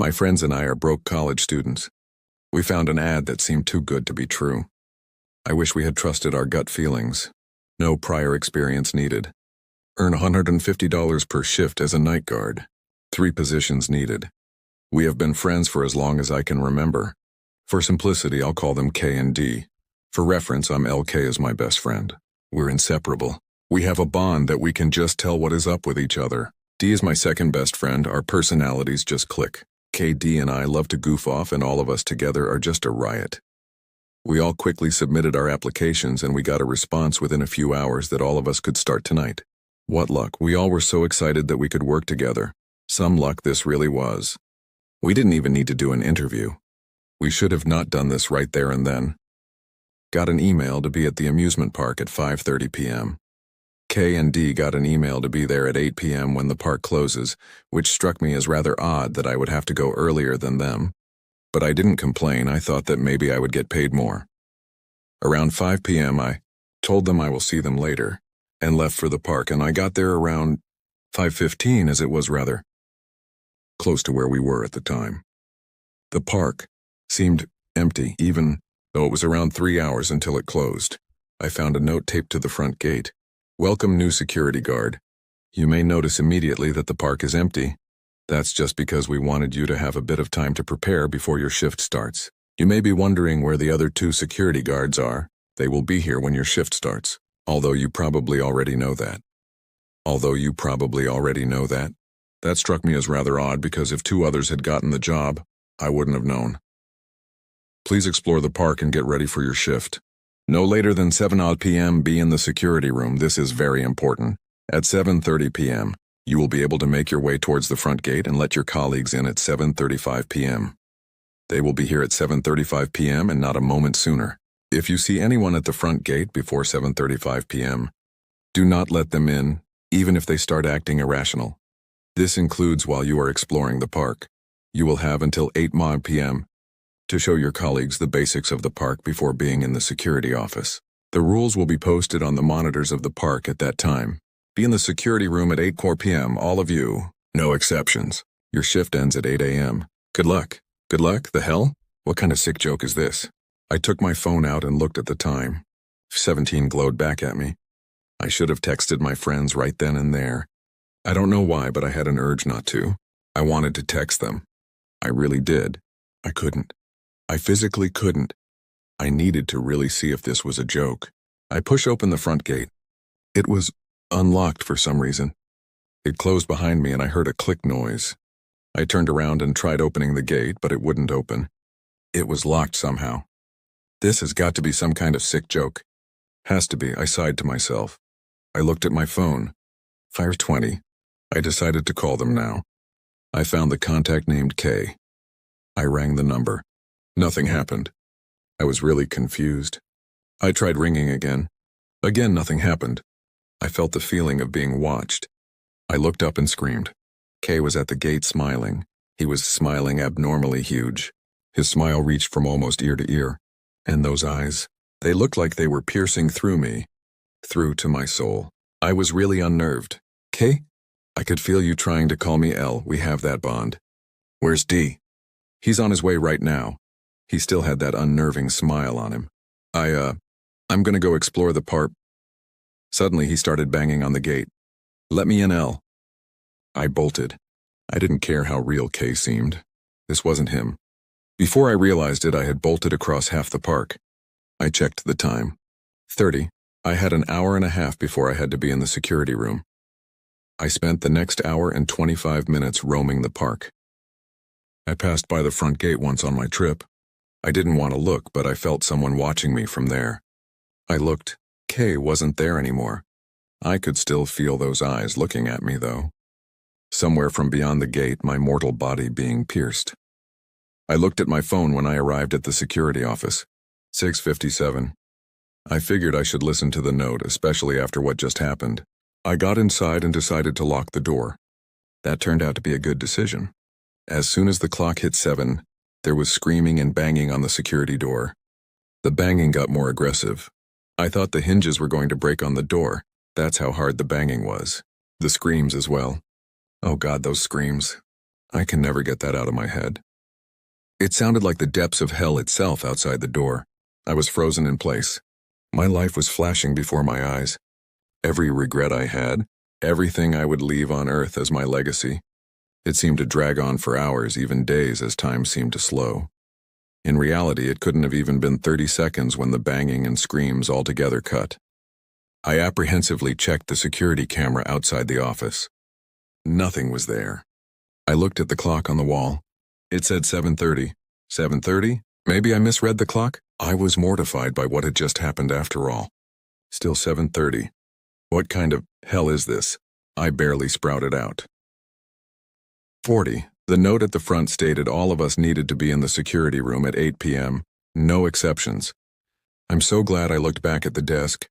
My friends and I are broke college students. We found an ad that seemed too good to be true. I wish we had trusted our gut feelings. No prior experience needed. Earn $150 per shift as a night guard. 3 positions needed. We have been friends for as long as I can remember. For simplicity, I'll call them K and D. For reference, I'm LK as my best friend. We're inseparable. We have a bond that we can just tell what is up with each other. D is my second best friend. Our personalities just click. KD and I love to goof off, and all of us together are just a riot. We all quickly submitted our applications, and we got a response within a few hours that all of us could start tonight. What luck. We all were so excited that we could work together. Some luck this really was. We didn't even need to do an interview. We should have not done this right there and then. Got an email to be at the amusement park at 5:30 p.m. K and D got an email to be there at 8 p.m. when the park closes, which struck me as rather odd that I would have to go earlier than them. But I didn't complain. I thought that maybe I would get paid more. Around 5 p.m. I told them I will see them later, and left for the park, and I got there around 5:15, as it was rather close to where we were at the time. The park seemed empty, even though it was around 3 hours until it closed. I found a note taped to the front gate. Welcome, new security guard. You may notice immediately that the park is empty. That's just because we wanted you to have a bit of time to prepare before your shift starts. You may be wondering where the other 2 security guards are. They will be here when your shift starts, although you probably already know that. That struck me as rather odd, because if 2 others had gotten the job, I wouldn't have known. Please explore the park and get ready for your shift. No later than 7 p.m. be in the security room. This is very important. At 7:30 p.m., you will be able to make your way towards the front gate and let your colleagues in at 7:35 p.m. They will be here at 7:35 p.m. and not a moment sooner. If you see anyone at the front gate before 7:35 p.m., do not let them in, even if they start acting irrational. This includes while you are exploring the park. You will have until 8 p.m. to show your colleagues the basics of the park before being in the security office. The rules will be posted on the monitors of the park at that time. Be in the security room at 8 p.m., all of you. No exceptions. Your shift ends at 8 a.m. Good luck. Good luck? The hell? What kind of sick joke is this? I took my phone out and looked at the time. 17 glowed back at me. I should have texted my friends right then and there. I don't know why, but I had an urge not to. I wanted to text them. I really did. I couldn't. I physically couldn't. I needed to really see if this was a joke. I push open the front gate. It was unlocked for some reason. It closed behind me and I heard a click noise. I turned around and tried opening the gate, but it wouldn't open. It was locked somehow. This has got to be some kind of sick joke. Has to be, I sighed to myself. I looked at my phone. 5:20. I decided to call them now. I found the contact named K. I rang the number. Nothing happened. I was really confused. I tried ringing again. Again, nothing happened. I felt the feeling of being watched. I looked up and screamed. K was at the gate smiling. He was smiling abnormally huge. His smile reached from almost ear to ear. And those eyes, they looked like they were piercing through me, through to my soul. I was really unnerved. K? I could feel you trying to call me L. We have that bond. Where's D? He's on his way right now. He still had that unnerving smile on him. I'm gonna go explore the park. Suddenly he started banging on the gate. Let me in, L. I bolted. I didn't care how real K seemed. This wasn't him. Before I realized it, I had bolted across half the park. I checked the time. 30. I had an hour and a half before I had to be in the security room. I spent the next hour and 25 minutes roaming the park. I passed by the front gate once on my trip. I didn't want to look, but I felt someone watching me from there. I looked. K wasn't there anymore. I could still feel those eyes looking at me, though. Somewhere from beyond the gate, my mortal body being pierced. I looked at my phone when I arrived at the security office. 6:57. I figured I should listen to the note, especially after what just happened. I got inside and decided to lock the door. That turned out to be a good decision. As soon as the clock hit 7, there was screaming and banging on the security door. The banging got more aggressive. I thought the hinges were going to break on the door. That's how hard the banging was. The screams as well. Oh God, those screams. I can never get that out of my head. It sounded like the depths of hell itself outside the door. I was frozen in place. My life was flashing before my eyes. Every regret I had, everything I would leave on Earth as my legacy. It seemed to drag on for hours, even days, as time seemed to slow. In reality, it couldn't have even been 30 seconds when the banging and screams altogether cut. I apprehensively checked the security camera outside the office. Nothing was there. I looked at the clock on the wall. It said 7:30. 7:30? Maybe I misread the clock? I was mortified by what had just happened after all. Still 7:30. What kind of hell is this? I barely sprouted out. 40. The note at the front stated all of us needed to be in the security room at 8 p.m. No exceptions. I'm so glad I looked back at the desk.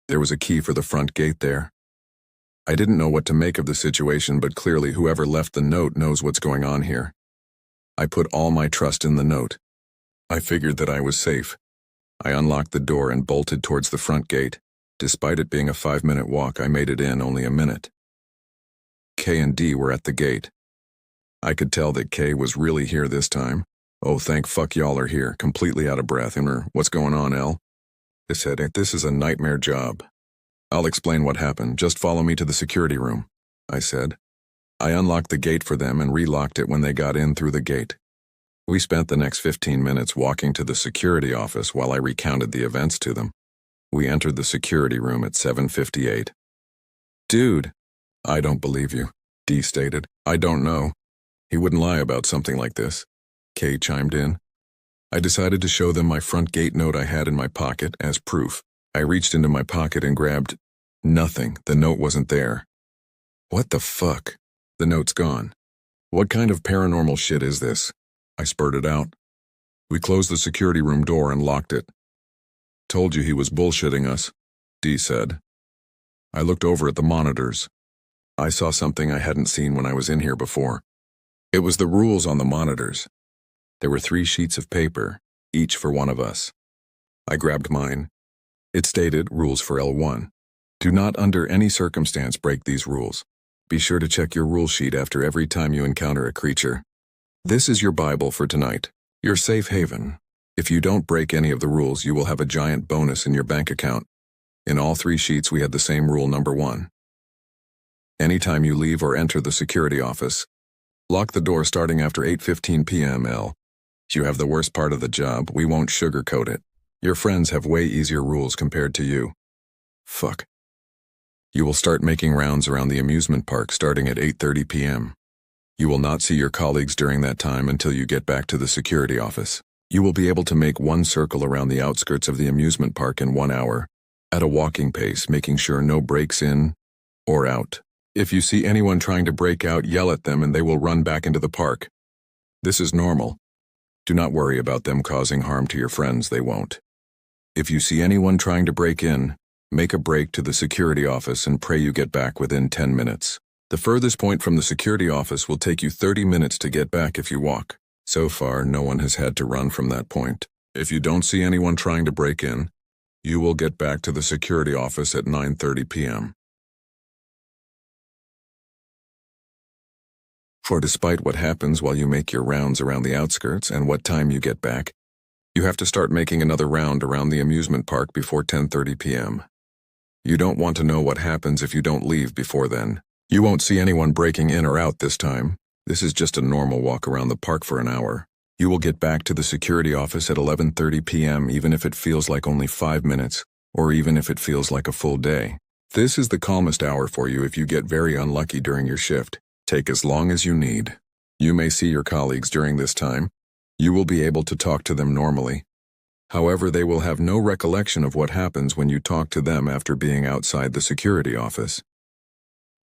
There was a key for the front gate there. I didn't know what to make of the situation, but clearly whoever left the note knows what's going on here. I put all my trust in the note. I figured that I was safe. I unlocked the door and bolted towards the front gate. Despite it being a 5-minute walk, I made it in only a minute. K and D were at the gate. I could tell that K was really here this time. Oh, thank fuck y'all are here, completely out of breath. What's going on, L? They said, this is a nightmare job. I'll explain what happened. Just follow me to the security room, I said. I unlocked the gate for them and relocked it when they got in through the gate. We spent the next 15 minutes walking to the security office while I recounted the events to them. We entered the security room at 7:58. Dude, I don't believe you, D stated. I don't know. He wouldn't lie about something like this. K chimed in. I decided to show them my front gate note I had in my pocket as proof. I reached into my pocket and grabbed nothing. The note wasn't there. What the fuck? The note's gone. What kind of paranormal shit is this? I spurted out. We closed the security room door and locked it. Told you he was bullshitting us, D said. I looked over at the monitors. I saw something I hadn't seen when I was in here before. It was the rules on the monitors. There were 3 sheets of paper, each for one of us. I grabbed mine. It stated, rules for L1. Do not under any circumstance break these rules. Be sure to check your rule sheet after every time you encounter a creature. This is your Bible for tonight, your safe haven. If you don't break any of the rules, you will have a giant bonus in your bank account. In all 3 sheets, we had the same rule number 1. Anytime you leave or enter the security office, lock the door starting after 8:15 p.m. L. You have the worst part of the job. We won't sugarcoat it. Your friends have way easier rules compared to you. Fuck. You will start making rounds around the amusement park starting at 8:30 p.m. You will not see your colleagues during that time until you get back to the security office. You will be able to make 1 circle around the outskirts of the amusement park in 1 hour, at a walking pace, making sure no breaks in or out. If you see anyone trying to break out, yell at them and they will run back into the park. This is normal. Do not worry about them causing harm to your friends, they won't. If you see anyone trying to break in, make a break to the security office and pray you get back within 10 minutes. The furthest point from the security office will take you 30 minutes to get back if you walk. So far, no one has had to run from that point. If you don't see anyone trying to break in, you will get back to the security office at 9:30 p.m. For despite what happens while you make your rounds around the outskirts and what time you get back, you have to start making another round around the amusement park before 10:30 p.m. You don't want to know what happens if you don't leave before then. You won't see anyone breaking in or out this time. This is just a normal walk around the park for an hour. You will get back to the security office at 11:30 p.m. even if it feels like only 5 minutes, or even if it feels like a full day. This is the calmest hour for you if you get very unlucky during your shift. Take as long as you need. You may see your colleagues during this time. You will be able to talk to them normally. However, they will have no recollection of what happens when you talk to them after being outside the security office.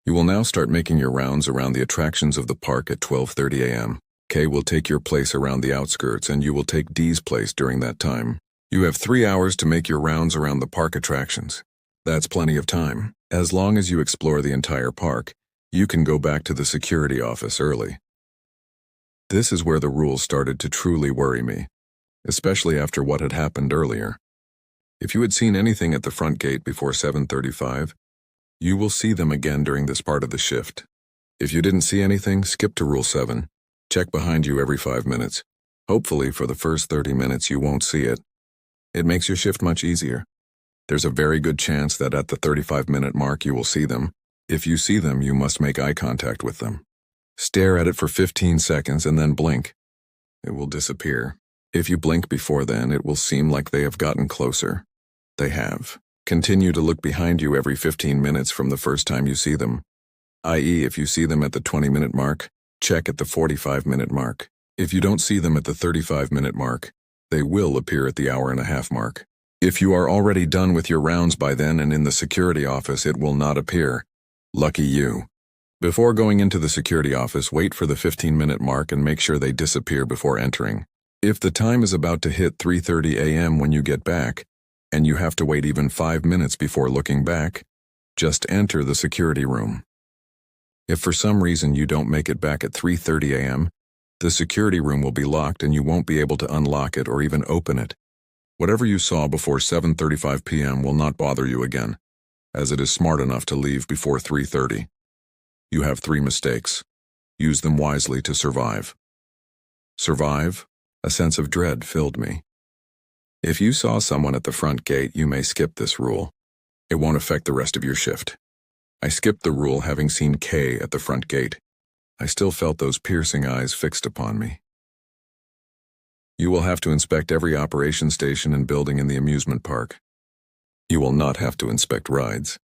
You will now start making your rounds around the attractions of the park at 12:30 a.m. K will take your place around the outskirts and you will take D's place during that time. You have 3 hours to make your rounds around the park attractions. That's plenty of time. As long as you explore the entire park, you can go back to the security office early. This is where the rules started to truly worry me, especially after what had happened earlier. If you had seen anything at the front gate before 7:35, you will see them again during this part of the shift. If you didn't see anything, skip to Rule 7. Check behind you every 5 minutes. Hopefully, for the first 30 minutes, you won't see it. It makes your shift much easier. There's a very good chance that at the 35-minute mark you will see them. If you see them, you must make eye contact with them. Stare at it for 15 seconds and then blink. It will disappear. If you blink before then, it will seem like they have gotten closer. They have. Continue to look behind you every 15 minutes from the first time you see them. I.e., if you see them at the 20-minute mark, check at the 45-minute mark. If you don't see them at the 35-minute mark, they will appear at the hour-and-a-half mark. If you are already done with your rounds by then and in the security office, it will not appear. Lucky you. Before going into the security office, wait for the 15-minute mark and make sure they disappear before entering. If the time is about to hit 3:30 a.m. when you get back, and you have to wait even 5 minutes before looking back, just enter the security room. If for some reason you don't make it back at 3:30 a.m., the security room will be locked and you won't be able to unlock it or even open it. Whatever you saw before 7:35 p.m. will not bother you again, as it is smart enough to leave before 3:30. You have 3 mistakes. Use them wisely to survive. Survive? A sense of dread filled me. If you saw someone at the front gate, you may skip this rule. It won't affect the rest of your shift. I skipped the rule having seen Kay at the front gate. I still felt those piercing eyes fixed upon me. You will have to inspect every operation station and building in the amusement park. You will not have to inspect rides.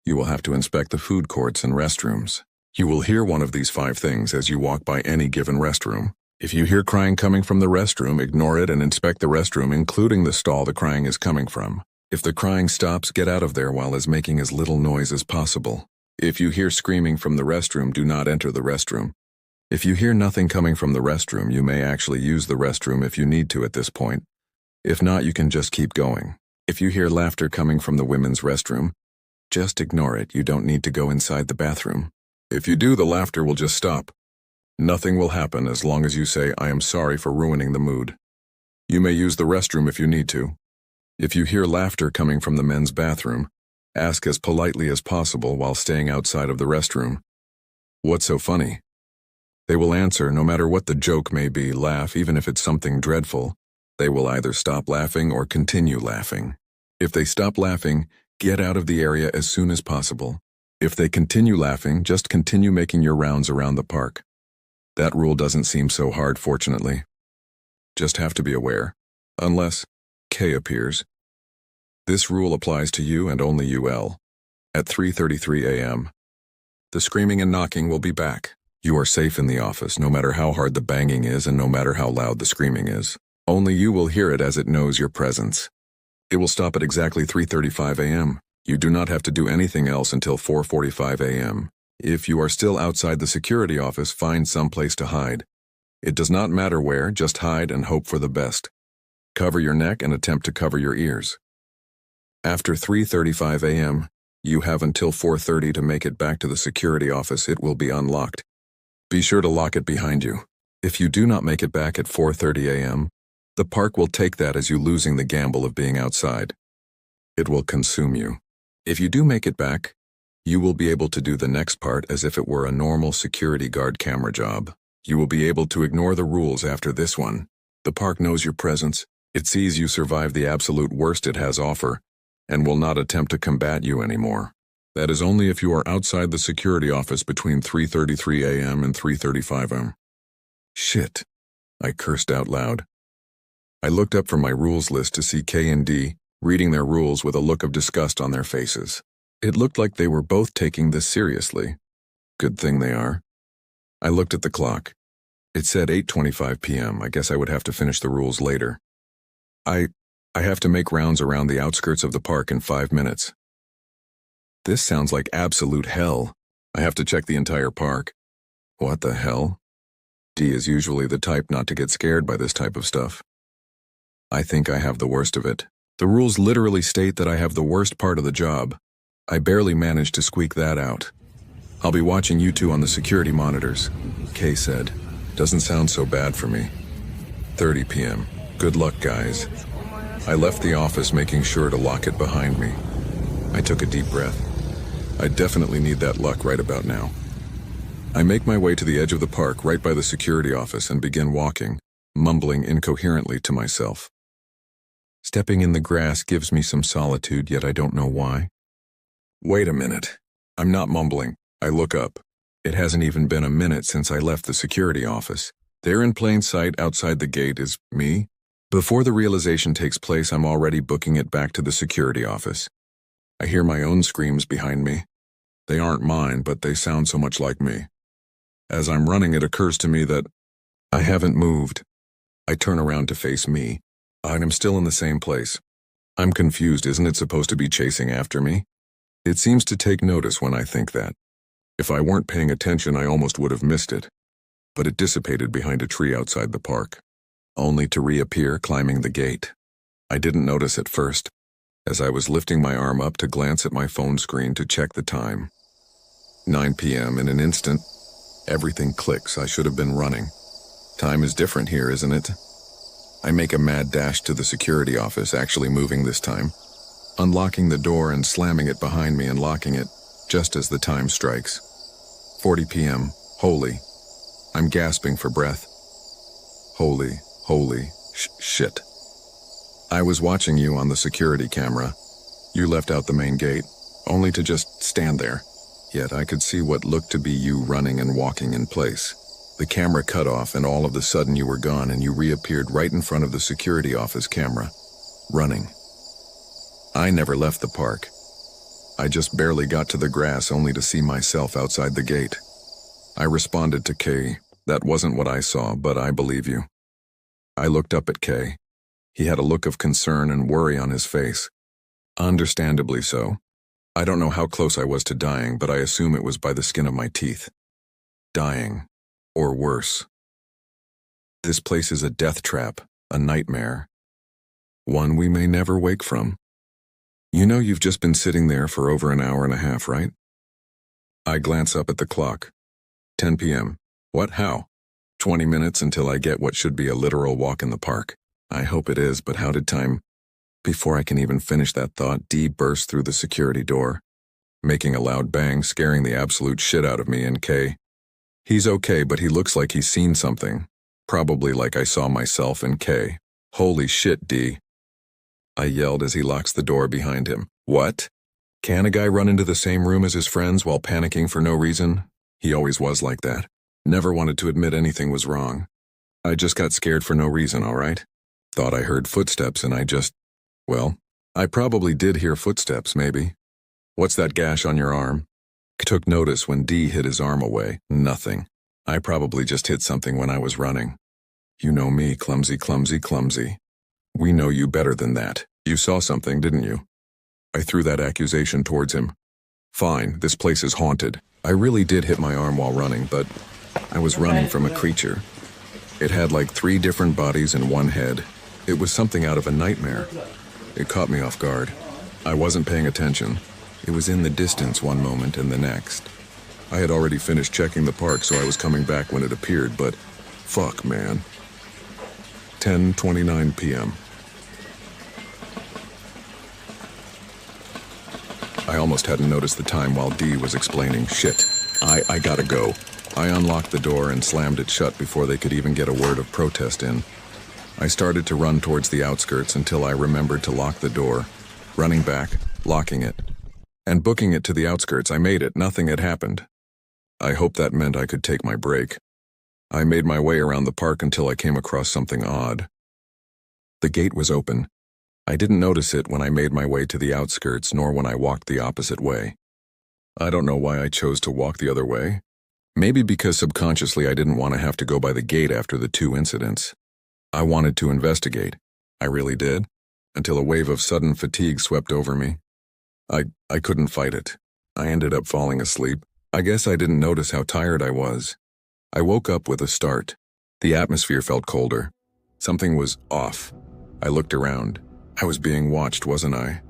You will have to inspect the food courts and restrooms. You will hear one of these 5 things as you walk by any given restroom. If you hear crying coming from the restroom, ignore it and inspect the restroom, including the stall the crying is coming from. If the crying stops, get out of there while it's making as little noise as possible. If you hear screaming from the restroom, do not enter the restroom. If you hear nothing coming from the restroom, you may actually use the restroom if you need to at this point. If not, you can just keep going. If you hear laughter coming from the women's restroom, just ignore it. You don't need to go inside the bathroom. If you do, the laughter will just stop. Nothing will happen as long as you say, "I am sorry for ruining the mood." You may use the restroom if you need to. If you hear laughter coming from the men's bathroom, ask as politely as possible while staying outside of the restroom, "What's so funny?" They will answer, no matter what the joke may be, laugh even if it's something dreadful. They will either stop laughing or continue laughing. If they stop laughing, get out of the area as soon as possible. If they continue laughing, just continue making your rounds around the park. That rule doesn't seem so hard, fortunately. Just have to be aware, unless K appears. This rule applies to you and only you, L. At 3:33 a.m. The screaming and knocking will be back. You are safe in the office, no matter how hard the banging is and no matter how loud the screaming is. Only you will hear it as it knows your presence. It will stop at exactly 3:35 a.m. You do not have to do anything else until 4:45 a.m. If you are still outside the security office, find some place to hide. It does not matter where, just hide and hope for the best. Cover your neck and attempt to cover your ears. After 3:35 a.m., you have until 4:30 to make it back to the security office. It will be unlocked. Be sure to lock it behind you. If you do not make it back at 4:30 a.m., the park will take that as you losing the gamble of being outside. It will consume you. If you do make it back, you will be able to do the next part as if it were a normal security guard camera job. You will be able to ignore the rules after this one. The park knows your presence. It sees you survive the absolute worst it has offer, and will not attempt to combat you anymore. That is only if you are outside the security office between 3:33 a.m. and 3:35 a.m. Shit, I cursed out loud. I looked up from my rules list to see K and D reading their rules with a look of disgust on their faces. It looked like they were both taking this seriously. Good thing they are. I looked at the clock. It said 8:25 p.m. I guess I would have to finish the rules later. I have to make rounds around the outskirts of the park in 5 minutes. This sounds like absolute hell. I have to check the entire park. What the hell? D is usually the type not to get scared by this type of stuff. I think I have the worst of it. The rules literally state that I have the worst part of the job. I barely managed to squeak that out. I'll be watching you two on the security monitors, Kay said. Doesn't sound so bad for me. 30 p.m. Good luck, guys. I left the office making sure to lock it behind me. I took a deep breath. I definitely need that luck right about now. I make my way to the edge of the park right by the security office and begin walking, mumbling incoherently to myself. Stepping in the grass gives me some solitude, yet I don't know why. Wait a minute. I'm not mumbling. I look up. It hasn't even been a minute since I left the security office. There in plain sight outside the gate is me. Before the realization takes place, I'm already booking it back to the security office. I hear my own screams behind me. They aren't mine, but they sound so much like me. As I'm running, it occurs to me that I haven't moved. I turn around to face me, and I'm still in the same place. I'm confused. Isn't it supposed to be chasing after me? It seems to take notice when I think that. If I weren't paying attention, I almost would have missed it. But it dissipated behind a tree outside the park, only to reappear climbing the gate. I didn't notice at first, as I was lifting my arm up to glance at my phone screen to check the time. 9 p.m. In an instant, everything clicks. I should have been running. Time is different here, isn't it? I make a mad dash to the security office, actually moving this time, unlocking the door and slamming it behind me and locking it just as the time strikes. 40 p.m. Holy. I'm gasping for breath. Holy shit. I was watching you on the security camera. You left out the main gate, only to just stand there. Yet I could see what looked to be you running and walking in place. The camera cut off and all of a sudden you were gone and you reappeared right in front of the security office camera, running. I never left the park. I just barely got to the grass only to see myself outside the gate. I responded to Kay. That wasn't what I saw, but I believe you. I looked up at Kay. He had a look of concern and worry on his face. Understandably so. I don't know how close I was to dying, but I assume it was by the skin of my teeth. Dying. Or worse. This place is a death trap, a nightmare. One we may never wake from. You know you've just been sitting there for over an hour and a half, right? I glance up at the clock. 10 p.m. What, how? 20 minutes until I get what should be a literal walk in the park. I hope it is, but how did time... Before I can even finish that thought, Dee burst through the security door, making a loud bang, scaring the absolute shit out of me and Kay. He's okay, but he looks like he's seen something. Probably like I saw myself in Kay. Holy shit, Dee. I yelled as he locks the door behind him. What? Can a guy run into the same room as his friends while panicking for no reason? He always was like that. Never wanted to admit anything was wrong. I just got scared for no reason, all right? Thought I heard footsteps and well, I probably did hear footsteps, maybe. What's that gash on your arm? Took notice when Dee hit his arm away. Nothing. I probably just hit something when I was running. You know me, clumsy. We know you better than that. You saw something, didn't you? I threw that accusation towards him. Fine, this place is haunted. I really did hit my arm while running, but I was running from a creature. It had like 3 different bodies and 1 head. It was something out of a nightmare. It caught me off guard. I wasn't paying attention. It was in the distance one moment and the next. I had already finished checking the park, so I was coming back when it appeared, but fuck, man. 10:29 p.m. I almost hadn't noticed the time while Dee was explaining. Shit. I gotta go. I unlocked the door and slammed it shut before they could even get a word of protest in. I started to run towards the outskirts until I remembered to lock the door. Running back, locking it, and booking it to the outskirts. I made it. Nothing had happened. I hoped that meant I could take my break. I made my way around the park until I came across something odd. The gate was open. I didn't notice it when I made my way to the outskirts, nor when I walked the opposite way. I don't know why I chose to walk the other way. Maybe because subconsciously I didn't want to have to go by the gate after the 2 incidents. I wanted to investigate. I really did, until a wave of sudden fatigue swept over me. I couldn't fight it. I ended up falling asleep. I guess I didn't notice how tired I was. I woke up with a start. The atmosphere felt colder. Something was off. I looked around. I was being watched, wasn't I?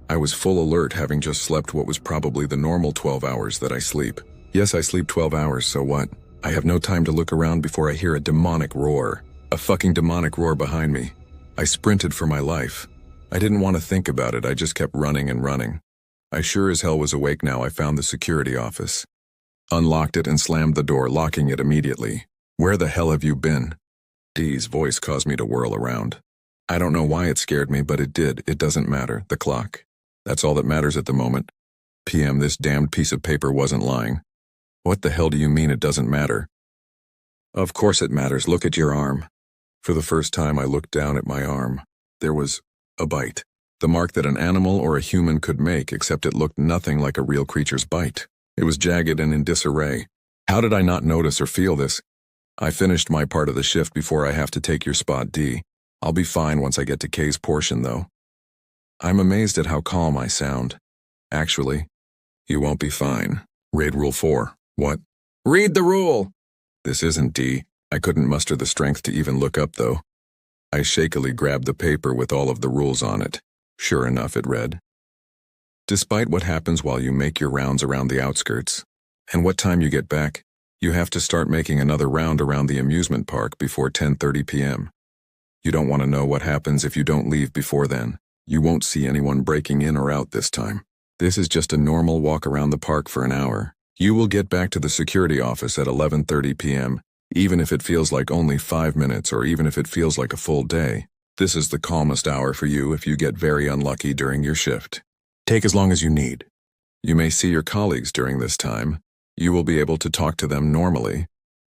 I was full alert, having just slept what was probably the normal 12 hours that I sleep. Yes, I sleep 12 hours, so what? I have no time to look around before I hear a demonic roar. A fucking demonic roar behind me. I sprinted for my life. I didn't want to think about it, I just kept running and running. I sure as hell was awake now. I found the security office. unlocked it and slammed the door, locking it immediately. "Where the hell have you been?" Dee's voice caused me to whirl around. I don't know why it scared me, but it did. It doesn't matter. The clock. That's all that matters at the moment. PM, this damned piece of paper wasn't lying. What the hell do you mean it doesn't matter? Of course it matters. Look at your arm. For the first time, I looked down at my arm. There was a bite. The mark that an animal or a human could make, except it looked nothing like a real creature's bite. It was jagged and in disarray. How did I not notice or feel this? I finished my part of the shift before I have to take your spot, D. I'll be fine once I get to K's portion, though. I'm amazed at how calm I sound. Actually, you won't be fine. Raid Rule 4. What? Read the rule! This isn't D. I couldn't muster the strength to even look up, though. I shakily grabbed the paper with all of the rules on it. Sure enough, it read, despite what happens while you make your rounds around the outskirts, and what time you get back, you have to start making another round around the amusement park before 10:30 p.m. You don't want to know what happens if you don't leave before then. You won't see anyone breaking in or out this time. This is just a normal walk around the park for an hour. You will get back to the security office at 11:30 p.m., even if it feels like only 5 minutes or even if it feels like a full day. This is the calmest hour for you if you get very unlucky during your shift. Take as long as you need. You may see your colleagues during this time. You will be able to talk to them normally.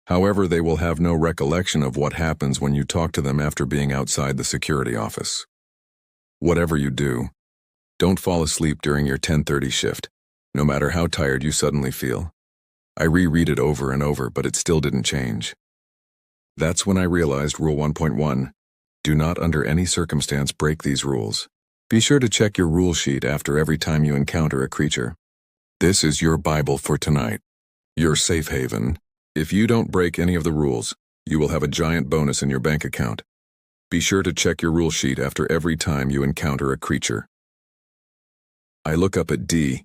However, they will have no recollection of what happens when you talk to them after being outside the security office. Whatever you do, don't fall asleep during your 10:30 shift, no matter how tired you suddenly feel. I reread it over and over, but it still didn't change. That's when I realized Rule 1.1. Do not under any circumstance break these rules. Be sure to check your rule sheet after every time you encounter a creature. This is your Bible for tonight. Your safe haven. If you don't break any of the rules, you will have a giant bonus in your bank account. Be sure to check your rule sheet after every time you encounter a creature. I look up at D.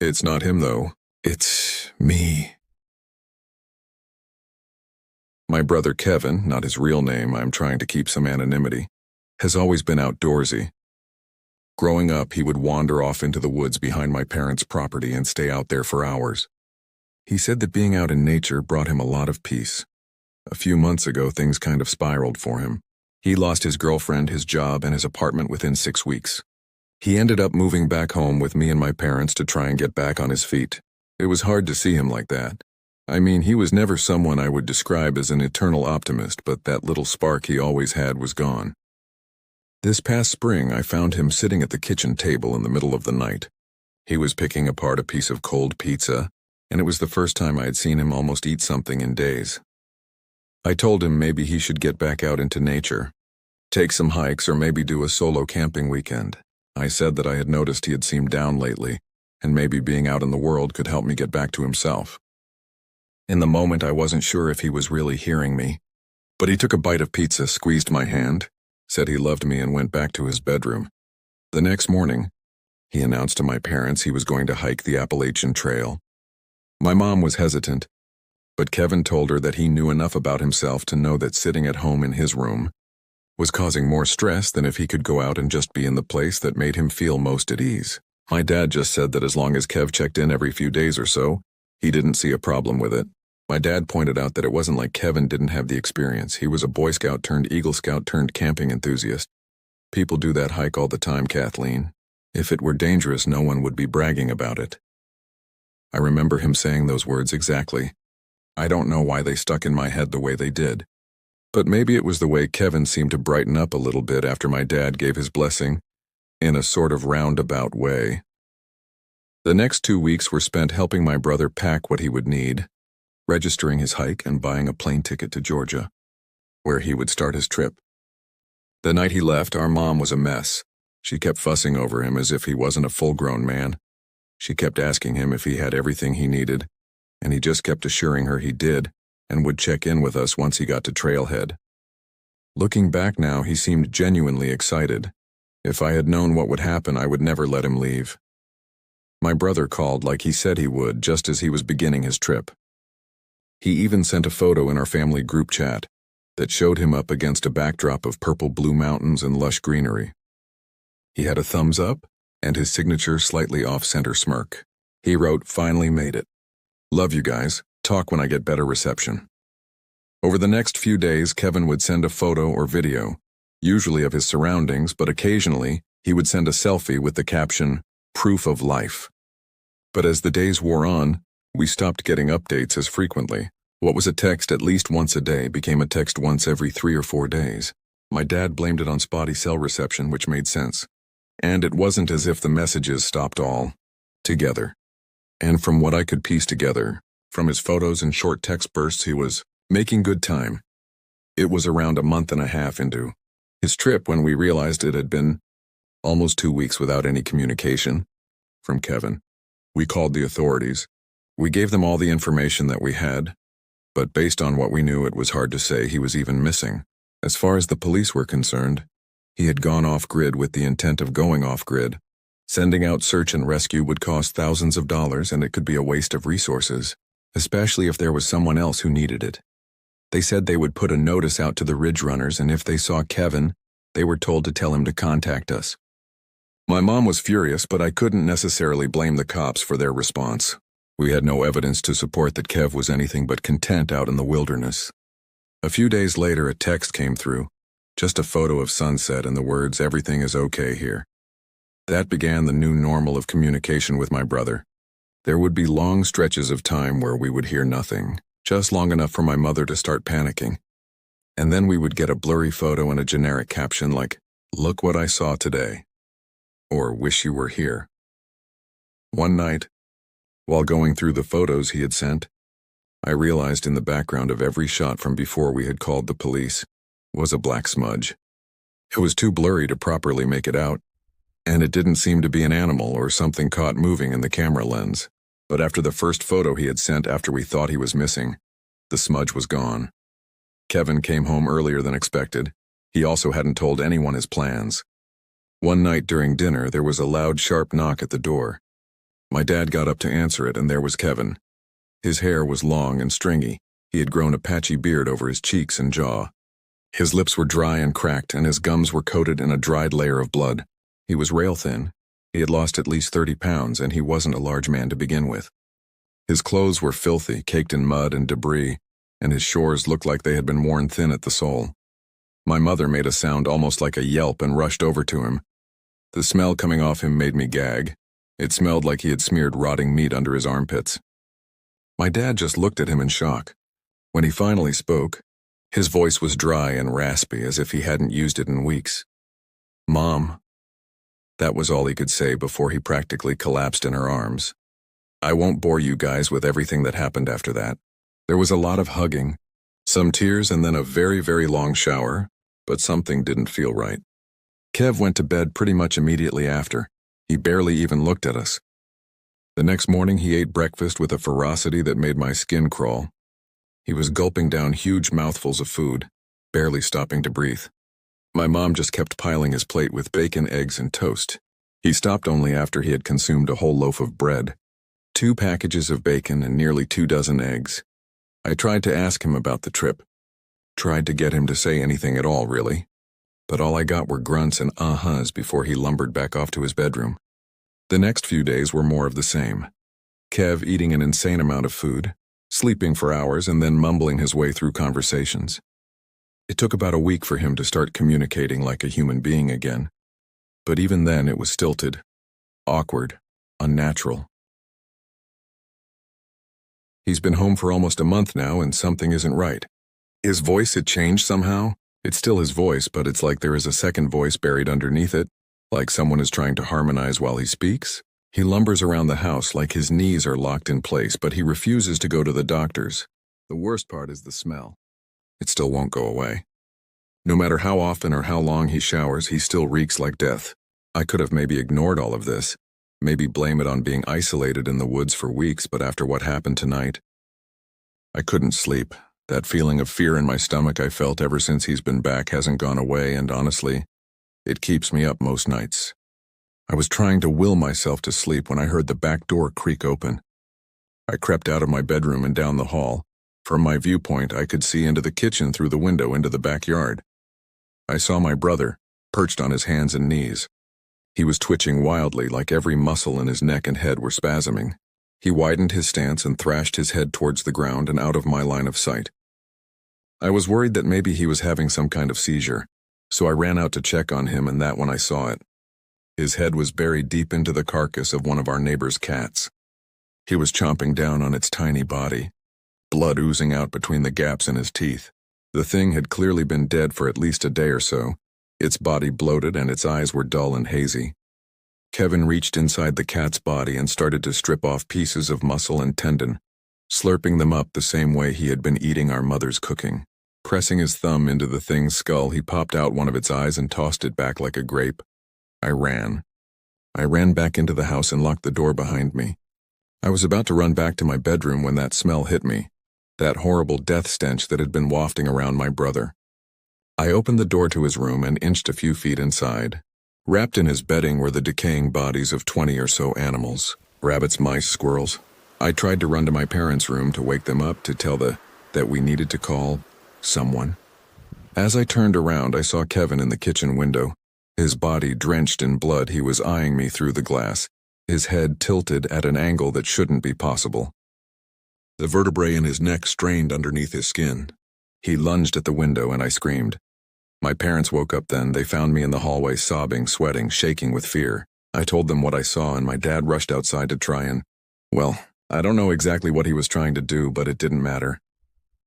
It's not him, though. It's me. My brother Kevin, not his real name, I'm trying to keep some anonymity, has always been outdoorsy. Growing up, he would wander off into the woods behind my parents' property and stay out there for hours. He said that being out in nature brought him a lot of peace. A few months ago, things kind of spiraled for him. He lost his girlfriend, his job, and his apartment within 6 weeks. He ended up moving back home with me and my parents to try and get back on his feet. It was hard to see him like that. I mean, he was never someone I would describe as an eternal optimist, but that little spark he always had was gone. This past spring, I found him sitting at the kitchen table in the middle of the night. He was picking apart a piece of cold pizza, and it was the first time I had seen him almost eat something in days. I told him maybe he should get back out into nature, take some hikes, or maybe do a solo camping weekend. I said that I had noticed he had seemed down lately, and maybe being out in the world could help me get back to himself. In the moment, I wasn't sure if he was really hearing me, but he took a bite of pizza, squeezed my hand, said he loved me, and went back to his bedroom. The next morning, he announced to my parents he was going to hike the Appalachian Trail. My mom was hesitant, but Kevin told her that he knew enough about himself to know that sitting at home in his room was causing more stress than if he could go out and just be in the place that made him feel most at ease. My dad just said that as long as Kev checked in every few days or so, he didn't see a problem with it. My dad pointed out that it wasn't like Kevin didn't have the experience. He was a Boy Scout turned Eagle Scout turned camping enthusiast. People do that hike all the time, Kathleen. If it were dangerous, no one would be bragging about it. I remember him saying those words exactly. I don't know why they stuck in my head the way they did. But maybe it was the way Kevin seemed to brighten up a little bit after my dad gave his blessing, in a sort of roundabout way. The next 2 weeks were spent helping my brother pack what he would need, registering his hike and buying a plane ticket to Georgia, where he would start his trip. The night he left, our mom was a mess. She kept fussing over him as if he wasn't a full-grown man. She kept asking him if he had everything he needed, and he just kept assuring her he did and would check in with us once he got to Trailhead. Looking back now, he seemed genuinely excited. If I had known what would happen, I would never let him leave. My brother called like he said he would just as he was beginning his trip. He even sent a photo in our family group chat that showed him up against a backdrop of purple-blue mountains and lush greenery. He had a thumbs up and his signature slightly off-center smirk. He wrote, "Finally made it." Love you guys. Talk when I get better reception. Over the next few days, Kevin would send a photo or video, usually of his surroundings, but occasionally he would send a selfie with the caption, "Proof of life." But as the days wore on, we stopped getting updates as frequently. What was a text at least once a day became a text once every 3 or 4 days. My dad blamed it on spotty cell reception, which made sense. And it wasn't as if the messages stopped all together. And from what I could piece together, from his photos and short text bursts, he was making good time. It was around a month and a half into his trip when we realized it had been almost 2 weeks without any communication from Kevin. We called the authorities. We gave them all the information that we had, but based on what we knew, it was hard to say he was even missing. As far as the police were concerned, he had gone off-grid with the intent of going off-grid. Sending out search and rescue would cost thousands of dollars, and it could be a waste of resources, especially if there was someone else who needed it. They said they would put a notice out to the Ridge Runners, and if they saw Kevin, they were told to tell him to contact us. My mom was furious, but I couldn't necessarily blame the cops for their response. We had no evidence to support that Kev was anything but content out in the wilderness. A few days later, a text came through, just a photo of sunset and the words, "Everything is okay here." That began the new normal of communication with my brother. There would be long stretches of time where we would hear nothing, just long enough for my mother to start panicking. And then we would get a blurry photo and a generic caption like, "Look what I saw today," or "Wish you were here." One night, while going through the photos he had sent, I realized in the background of every shot from before we had called the police was a black smudge. It was too blurry to properly make it out, and it didn't seem to be an animal or something caught moving in the camera lens. But after the first photo he had sent after we thought he was missing, the smudge was gone. Kevin came home earlier than expected. He also hadn't told anyone his plans. One night during dinner, there was a loud, sharp knock at the door. My dad got up to answer it, and there was Kevin. His hair was long and stringy. He had grown a patchy beard over his cheeks and jaw. His lips were dry and cracked, and his gums were coated in a dried layer of blood. He was rail thin. He had lost at least 30 pounds, and he wasn't a large man to begin with. His clothes were filthy, caked in mud and debris, and his shorts looked like they had been worn thin at the sole. My mother made a sound almost like a yelp and rushed over to him. The smell coming off him made me gag. It smelled like he had smeared rotting meat under his armpits. My dad just looked at him in shock. When he finally spoke, his voice was dry and raspy as if he hadn't used it in weeks. "Mom." That was all he could say before he practically collapsed in her arms. I won't bore you guys with everything that happened after that. There was a lot of hugging, some tears, and then a very, very long shower, but something didn't feel right. Kev went to bed pretty much immediately after. He barely even looked at us. The next morning he ate breakfast with a ferocity that made my skin crawl. He was gulping down huge mouthfuls of food, barely stopping to breathe. My mom just kept piling his plate with bacon, eggs, and toast. He stopped only after he had consumed a whole loaf of bread, 2 packages of bacon, and nearly 2 dozen eggs. I tried to ask him about the trip. Tried to get him to say anything at all, really. But all I got were grunts and uh-huhs before he lumbered back off to his bedroom. The next few days were more of the same. Kev eating an insane amount of food, sleeping for hours, and then mumbling his way through conversations. It took about a week for him to start communicating like a human being again. But even then it was stilted, awkward, unnatural. He's been home for almost a month now, and something isn't right. His voice had changed somehow. It's still his voice, but it's like there is a second voice buried underneath it, like someone is trying to harmonize while he speaks. He lumbers around the house like his knees are locked in place, but he refuses to go to the doctors. The worst part is the smell. It still won't go away. No matter how often or how long he showers, he still reeks like death. I could have maybe ignored all of this, maybe blame it on being isolated in the woods for weeks, but after what happened tonight, I couldn't sleep. That feeling of fear in my stomach I felt ever since he's been back hasn't gone away, and honestly, it keeps me up most nights. I was trying to will myself to sleep when I heard the back door creak open. I crept out of my bedroom and down the hall. From my viewpoint, I could see into the kitchen through the window into the backyard. I saw my brother, perched on his hands and knees. He was twitching wildly, like every muscle in his neck and head were spasming. He widened his stance and thrashed his head towards the ground and out of my line of sight. I was worried that maybe he was having some kind of seizure, so I ran out to check on him, and that when I saw it. His head was buried deep into the carcass of one of our neighbor's cats. He was chomping down on its tiny body, blood oozing out between the gaps in his teeth. The thing had clearly been dead for at least a day or so. Its body bloated and its eyes were dull and hazy. Kevin reached inside the cat's body and started to strip off pieces of muscle and tendon, slurping them up the same way he had been eating our mother's cooking. Pressing his thumb into the thing's skull, he popped out one of its eyes and tossed it back like a grape. I ran. I ran back into the house and locked the door behind me. I was about to run back to my bedroom when that smell hit me, that horrible death stench that had been wafting around my brother. I opened the door to his room and inched a few feet inside. Wrapped in his bedding were the decaying bodies of 20 or so animals, rabbits, mice, squirrels. I tried to run to my parents' room to wake them up, to tell that we needed to call someone. As I turned around, I saw Kevin in the kitchen window. His body drenched in blood, he was eyeing me through the glass, his head tilted at an angle that shouldn't be possible. The vertebrae in his neck strained underneath his skin. He lunged at the window and I screamed. My parents woke up then. They found me in the hallway, sobbing, sweating, shaking with fear. I told them what I saw, and my dad rushed outside to try and, well, I don't know exactly what he was trying to do, but it didn't matter.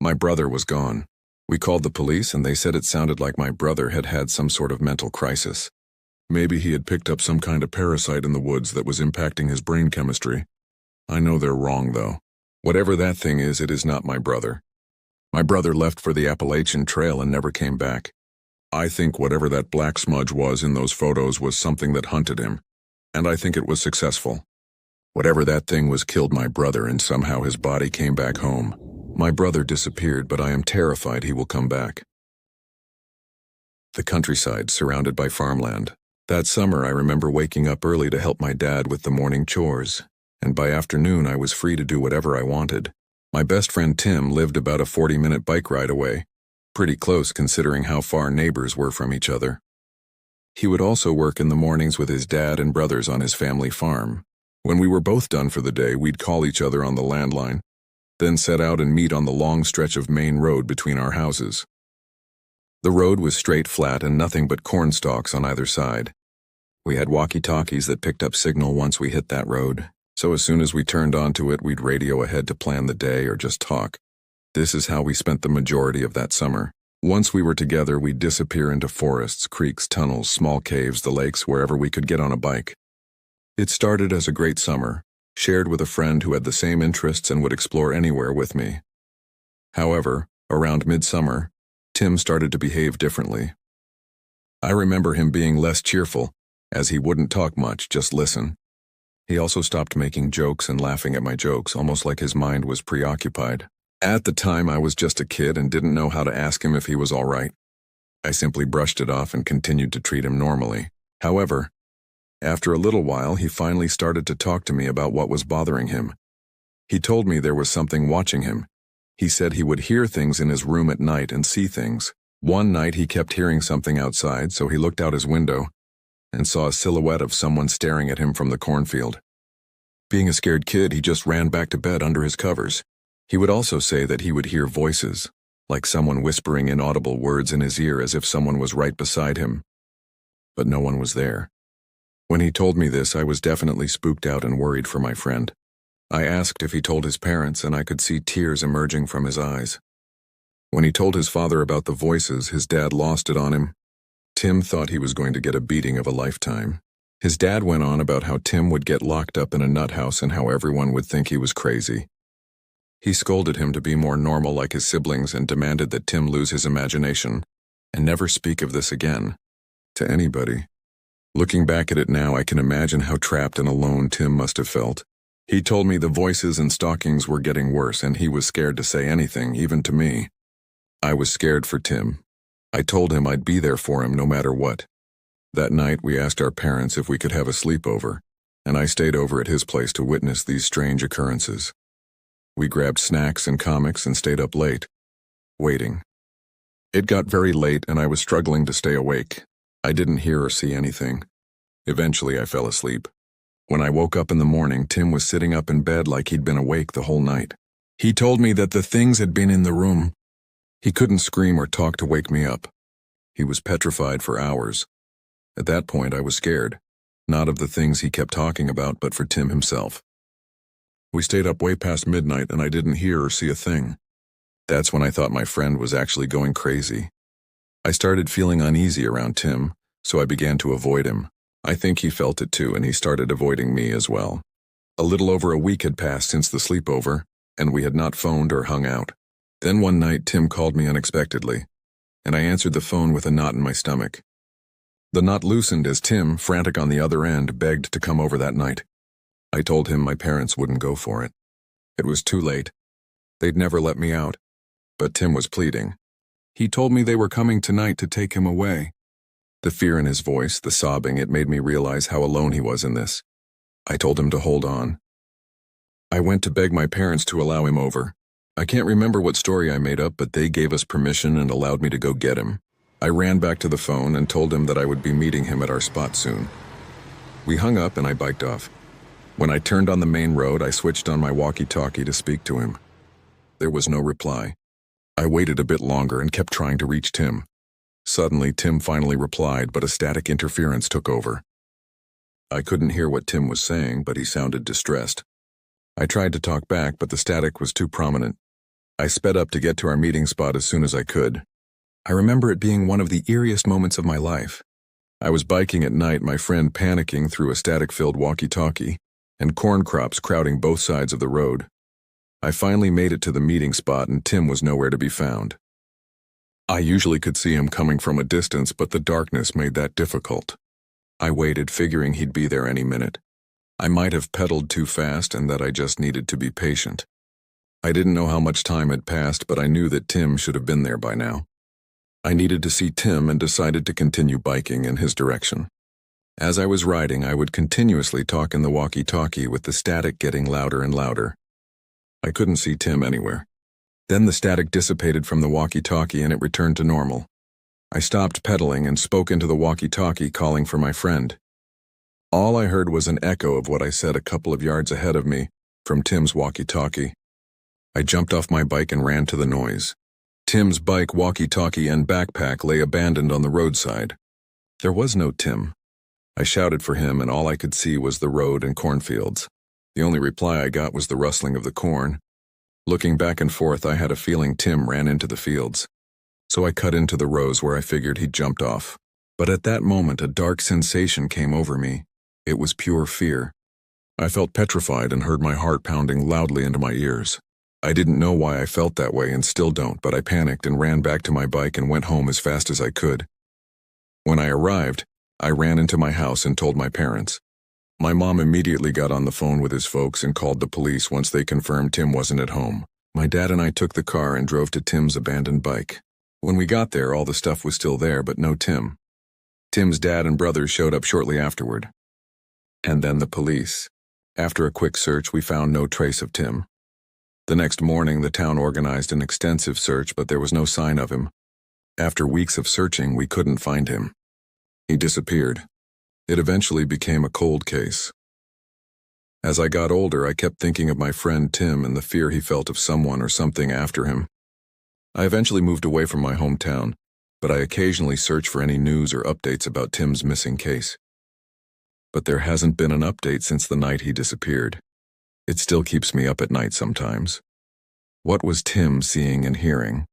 My brother was gone. We called the police, and they said it sounded like my brother had had some sort of mental crisis. Maybe he had picked up some kind of parasite in the woods that was impacting his brain chemistry. I know they're wrong, though. Whatever that thing is, it is not my brother. My brother left for the Appalachian Trail and never came back. I think whatever that black smudge was in those photos was something that hunted him, and I think it was successful. Whatever that thing was killed my brother, and somehow his body came back home. My brother disappeared, but I am terrified he will come back. The countryside, surrounded by farmland. That summer I remember waking up early to help my dad with the morning chores, and by afternoon I was free to do whatever I wanted. My best friend Tim lived about a 40-minute bike ride away, pretty close considering how far neighbors were from each other. He would also work in the mornings with his dad and brothers on his family farm. When we were both done for the day, we'd call each other on the landline, then set out and meet on the long stretch of main road between our houses. The road was straight, flat, and nothing but corn stalks on either side. We had walkie-talkies that picked up signal once we hit that road, so as soon as we turned onto it, we'd radio ahead to plan the day or just talk. This is how we spent the majority of that summer. Once we were together, we'd disappear into forests, creeks, tunnels, small caves, the lakes, wherever we could get on a bike. It started as a great summer, shared with a friend who had the same interests and would explore anywhere with me. However, around midsummer, Tim started to behave differently. I remember him being less cheerful, as he wouldn't talk much, just listen. He also stopped making jokes and laughing at my jokes, almost like his mind was preoccupied. At the time, I was just a kid and didn't know how to ask him if he was all right. I simply brushed it off and continued to treat him normally. However, after a little while, he finally started to talk to me about what was bothering him. He told me there was something watching him. He said he would hear things in his room at night and see things. One night he kept hearing something outside, so he looked out his window and saw a silhouette of someone staring at him from the cornfield. Being a scared kid, he just ran back to bed under his covers. He would also say that he would hear voices, like someone whispering inaudible words in his ear as if someone was right beside him. But no one was there. When he told me this, I was definitely spooked out and worried for my friend. I asked if he told his parents, and I could see tears emerging from his eyes. When he told his father about the voices, his dad lost it on him. Tim thought he was going to get a beating of a lifetime. His dad went on about how Tim would get locked up in a nut house and how everyone would think he was crazy. He scolded him to be more normal like his siblings and demanded that Tim lose his imagination and never speak of this again to anybody. Looking back at it now, I can imagine how trapped and alone Tim must have felt. He told me the voices and stalkings were getting worse and he was scared to say anything, even to me. I was scared for Tim. I told him I'd be there for him no matter what. That night, we asked our parents if we could have a sleepover, and I stayed over at his place to witness these strange occurrences. We grabbed snacks and comics and stayed up late, waiting. It got very late and I was struggling to stay awake. I didn't hear or see anything. Eventually, I fell asleep. When I woke up in the morning, Tim was sitting up in bed like he'd been awake the whole night. He told me that the things had been in the room. He couldn't scream or talk to wake me up. He was petrified for hours. At that point, I was scared, not of the things he kept talking about, but for Tim himself. We stayed up way past midnight and I didn't hear or see a thing. That's when I thought my friend was actually going crazy. I started feeling uneasy around Tim, so I began to avoid him. I think he felt it too, and he started avoiding me as well. A little over a week had passed since the sleepover, and we had not phoned or hung out. Then one night, Tim called me unexpectedly, and I answered the phone with a knot in my stomach. The knot loosened as Tim, frantic on the other end, begged to come over that night. I told him my parents wouldn't go for it. It was too late. They'd never let me out. But Tim was pleading. He told me they were coming tonight to take him away. The fear in his voice, the sobbing, it made me realize how alone he was in this. I told him to hold on. I went to beg my parents to allow him over. I can't remember what story I made up, but they gave us permission and allowed me to go get him. I ran back to the phone and told him that I would be meeting him at our spot soon. We hung up and I biked off. When I turned on the main road, I switched on my walkie-talkie to speak to him. There was no reply. I waited a bit longer and kept trying to reach Tim. Suddenly, Tim finally replied, but a static interference took over. I couldn't hear what Tim was saying, but he sounded distressed. I tried to talk back, but the static was too prominent. I sped up to get to our meeting spot as soon as I could. I remember it being one of the eeriest moments of my life. I was biking at night, my friend panicking through a static-filled walkie-talkie, and corn crops crowding both sides of the road. I finally made it to the meeting spot and Tim was nowhere to be found. I usually could see him coming from a distance, but the darkness made that difficult. I waited, figuring he'd be there any minute. I might have pedaled too fast and that I just needed to be patient. I didn't know how much time had passed, but I knew that Tim should have been there by now. I needed to see Tim and decided to continue biking in his direction. As I was riding, I would continuously talk in the walkie-talkie with the static getting louder and louder. I couldn't see Tim anywhere. Then the static dissipated from the walkie-talkie and it returned to normal. I stopped pedaling and spoke into the walkie-talkie, calling for my friend. All I heard was an echo of what I said a couple of yards ahead of me from Tim's walkie-talkie. I jumped off my bike and ran to the noise. Tim's bike, walkie-talkie, and backpack lay abandoned on the roadside. There was no Tim. I shouted for him and all I could see was the road and cornfields. The only reply I got was the rustling of the corn. Looking back and forth, I had a feeling Tim ran into the fields. So I cut into the rows where I figured he'd jumped off. But at that moment, a dark sensation came over me. It was pure fear. I felt petrified and heard my heart pounding loudly into my ears. I didn't know why I felt that way and still don't, but I panicked and ran back to my bike and went home as fast as I could. When I arrived, I ran into my house and told my parents. My mom immediately got on the phone with his folks and called the police once they confirmed Tim wasn't at home. My dad and I took the car and drove to Tim's abandoned bike. When we got there, all the stuff was still there, but no Tim. Tim's dad and brothers showed up shortly afterward. And then the police. After a quick search, we found no trace of Tim. The next morning, the town organized an extensive search, but there was no sign of him. After weeks of searching, we couldn't find him. He disappeared. It eventually became a cold case. As I got older, I kept thinking of my friend Tim and the fear he felt of someone or something after him. I eventually moved away from my hometown, but I occasionally search for any news or updates about Tim's missing case. But there hasn't been an update since the night he disappeared. It still keeps me up at night sometimes. What was Tim seeing and hearing?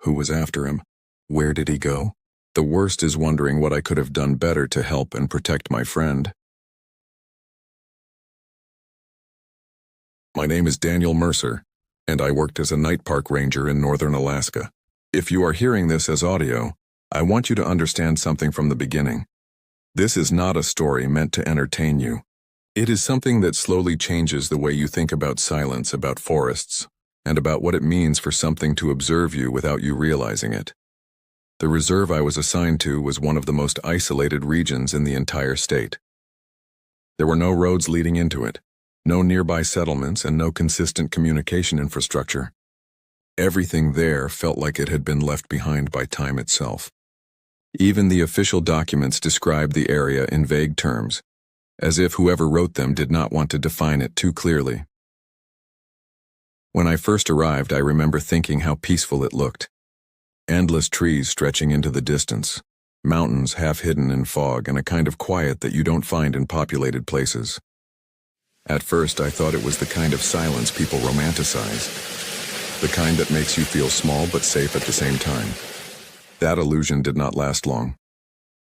Who was after him? Where did he go? The worst is wondering what I could have done better to help and protect my friend. My name is Daniel Mercer, and I worked as a night park ranger in northern Alaska. If you are hearing this as audio, I want you to understand something from the beginning. This is not a story meant to entertain you. It is something that slowly changes the way you think about silence, about forests, and about what it means for something to observe you without you realizing it. The reserve I was assigned to was one of the most isolated regions in the entire state. There were no roads leading into it, no nearby settlements, and no consistent communication infrastructure. Everything there felt like it had been left behind by time itself. Even the official documents described the area in vague terms, as if whoever wrote them did not want to define it too clearly. When I first arrived, I remember thinking how peaceful it looked. Endless trees stretching into the distance, mountains half hidden in fog, and a kind of quiet that you don't find in populated places. At first, I thought it was the kind of silence people romanticize, the kind that makes you feel small but safe at the same time. That illusion did not last long.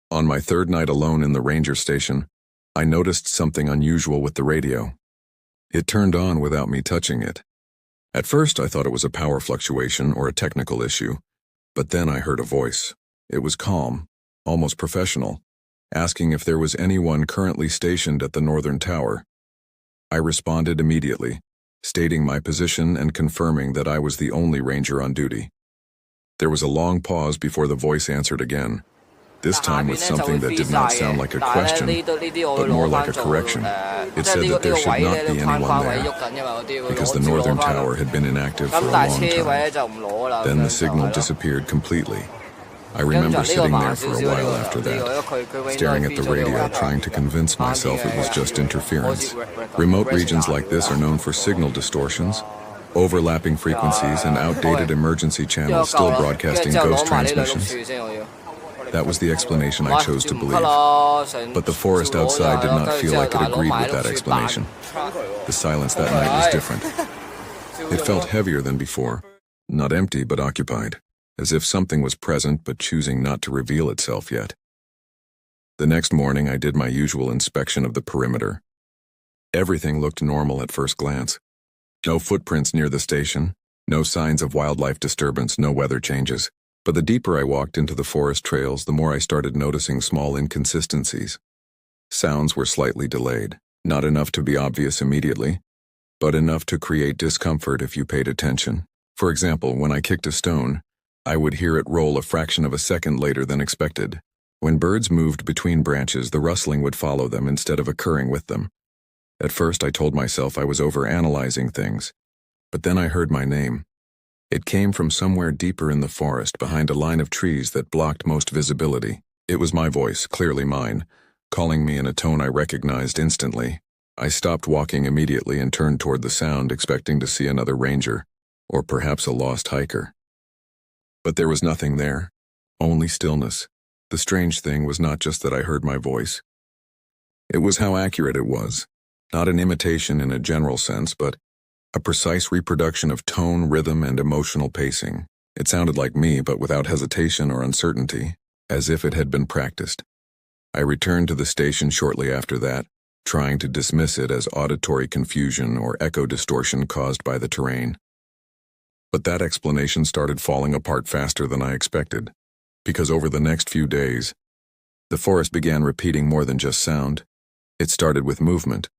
On my third night alone in the ranger station, I noticed something unusual with the radio. It turned on without me touching it. At first, I thought it was a power fluctuation or a technical issue, but then I heard a voice. It was calm, almost professional, asking if there was anyone currently stationed at the northern tower. I responded immediately, stating my position and confirming that I was the only ranger on duty. There was a long pause before the voice answered again, this time with something that did not sound like a question, but more like a correction. It said that there should not be anyone there, because the northern tower had been inactive for a long time. Then the signal disappeared completely. I remember sitting there for a while after that, staring at the radio, trying to convince myself it was just interference. Remote regions like this are known for signal distortions, overlapping frequencies, and outdated emergency channels still broadcasting ghost transmissions. That was the explanation I chose to believe. But the forest outside did not feel like it agreed with that explanation. The silence that night was different. It felt heavier than before, not empty but occupied, as if something was present but choosing not to reveal itself yet. The next morning, I did my usual inspection of the perimeter. Everything looked normal at first glance. No footprints near the station, no signs of wildlife disturbance, no weather changes. But the deeper I walked into the forest trails, the more I started noticing small inconsistencies. Sounds were slightly delayed, not enough to be obvious immediately, but enough to create discomfort if you paid attention. For example, when I kicked a stone, I would hear it roll a fraction of a second later than expected. When birds moved between branches, the rustling would follow them instead of occurring with them. At first, I told myself I was overanalyzing things, but then I heard my name. It came from somewhere deeper in the forest, behind a line of trees that blocked most visibility. It was my voice, clearly mine, calling me in a tone I recognized instantly. I stopped walking immediately and turned toward the sound, expecting to see another ranger, or perhaps a lost hiker. But there was nothing there, only stillness. The strange thing was not just that I heard my voice. It was how accurate it was, not an imitation in a general sense, but a precise reproduction of tone, rhythm, and emotional pacing. It sounded like me, but without hesitation or uncertainty, as if it had been practiced. I returned to the station shortly after that, trying to dismiss it as auditory confusion or echo distortion caused by the terrain. But that explanation started falling apart faster than I expected, because over the next few days, the forest began repeating more than just sound. It started with movement.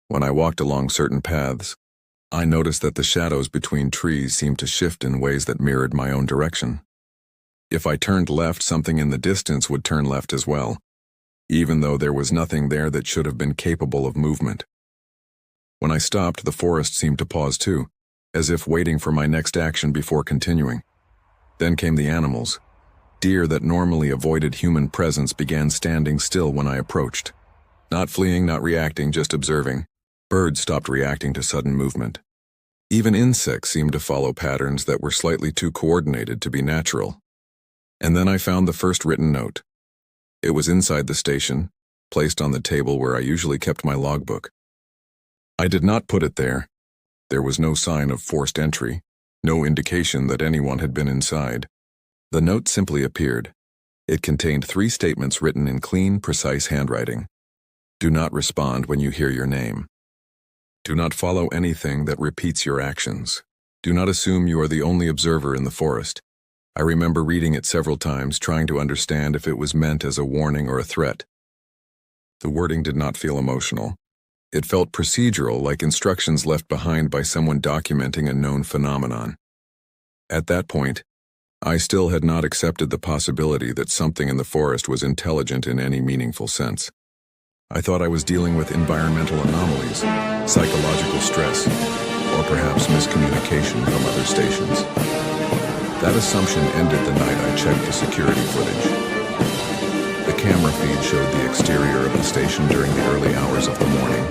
When I walked along certain paths, I noticed that the shadows between trees seemed to shift in ways that mirrored my own direction. If I turned left, something in the distance would turn left as well, even though there was nothing there that should have been capable of movement. When I stopped, the forest seemed to pause too, as if waiting for my next action before continuing. Then came the animals. Deer that normally avoided human presence began standing still when I approached. Not fleeing, not reacting, just observing. Birds stopped reacting to sudden movement. Even insects seemed to follow patterns that were slightly too coordinated to be natural. And then I found the first written note. It was inside the station, placed on the table where I usually kept my logbook. I did not put it there. There was no sign of forced entry, no indication that anyone had been inside. The note simply appeared. It contained 3 statements written in clean, precise handwriting. Do not respond when you hear your name. Do not follow anything that repeats your actions. Do not assume you are the only observer in the forest. I remember reading it several times, trying to understand if it was meant as a warning or a threat. The wording did not feel emotional. It felt procedural, like instructions left behind by someone documenting a known phenomenon. At that point, I still had not accepted the possibility that something in the forest was intelligent in any meaningful sense. I thought I was dealing with environmental anomalies, psychological stress, or perhaps miscommunication from other stations. That assumption ended the night I checked the security footage. The camera feed showed the exterior of the station during the early hours of the morning.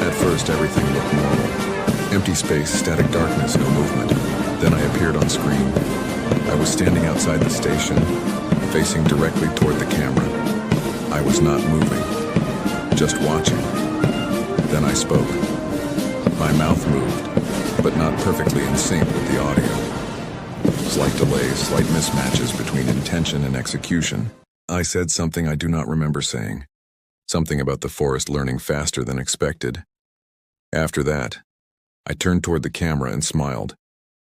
At first, everything looked normal. Empty space, static darkness, no movement. Then I appeared on screen. I was standing outside the station, facing directly toward the camera. I was not moving, just watching. Then I spoke. My mouth moved, but not perfectly in sync with the audio. Slight delays, slight mismatches between intention and execution. I said something I do not remember saying. Something about the forest learning faster than expected. After that, I turned toward the camera and smiled,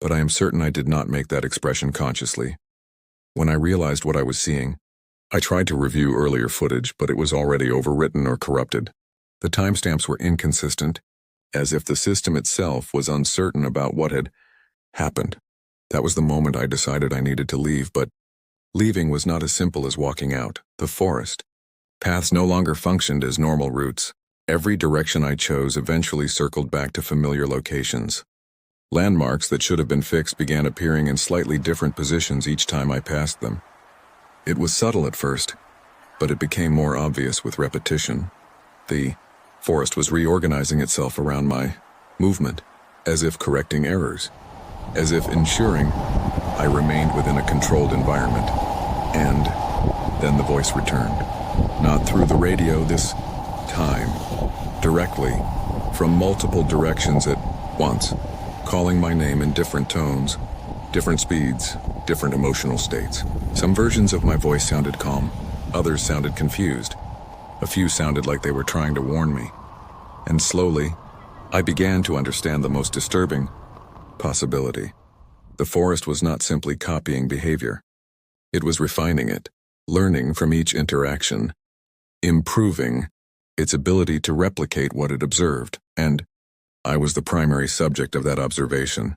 but I am certain I did not make that expression consciously. When I realized what I was seeing, I tried to review earlier footage, but it was already overwritten or corrupted. The timestamps were inconsistent, as if the system itself was uncertain about what had happened. That was the moment I decided I needed to leave, but leaving was not as simple as walking out. The forest. Paths no longer functioned as normal routes. Every direction I chose eventually circled back to familiar locations. Landmarks that should have been fixed began appearing in slightly different positions each time I passed them. It was subtle at first, but it became more obvious with repetition. The forest was reorganizing itself around my movement, as if correcting errors, as if ensuring I remained within a controlled environment. And then the voice returned. Not through the radio this time, directly, from multiple directions at once, calling my name in different tones, different speeds, different emotional states. Some versions of my voice sounded calm, others sounded confused. A few sounded like they were trying to warn me. And slowly, I began to understand the most disturbing possibility. The forest was not simply copying behavior. It was refining it, learning from each interaction, improving its ability to replicate what it observed, and I was the primary subject of that observation.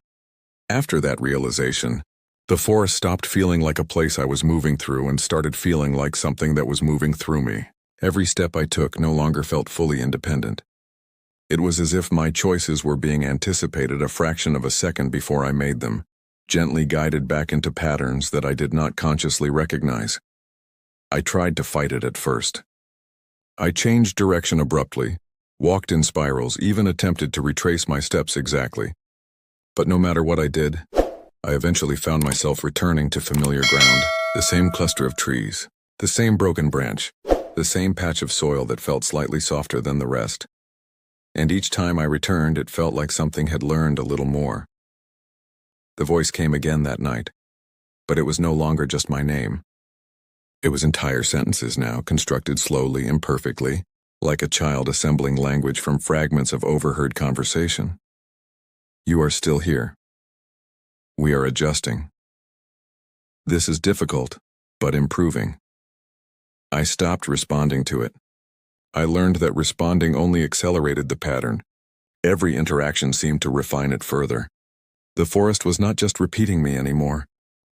After that realization, the forest stopped feeling like a place I was moving through and started feeling like something that was moving through me. Every step I took no longer felt fully independent. It was as if my choices were being anticipated a fraction of a second before I made them, gently guided back into patterns that I did not consciously recognize. I tried to fight it at first. I changed direction abruptly, walked in spirals, even attempted to retrace my steps exactly. But no matter what I did, I eventually found myself returning to familiar ground, the same cluster of trees, the same broken branch, the same patch of soil that felt slightly softer than the rest. And each time I returned, it felt like something had learned a little more. The voice came again that night, but it was no longer just my name. It was entire sentences now, constructed slowly, imperfectly, like a child assembling language from fragments of overheard conversation. You are still here. We are adjusting. This is difficult, but improving. I stopped responding to it. I learned that responding only accelerated the pattern. Every interaction seemed to refine it further. The forest was not just repeating me anymore.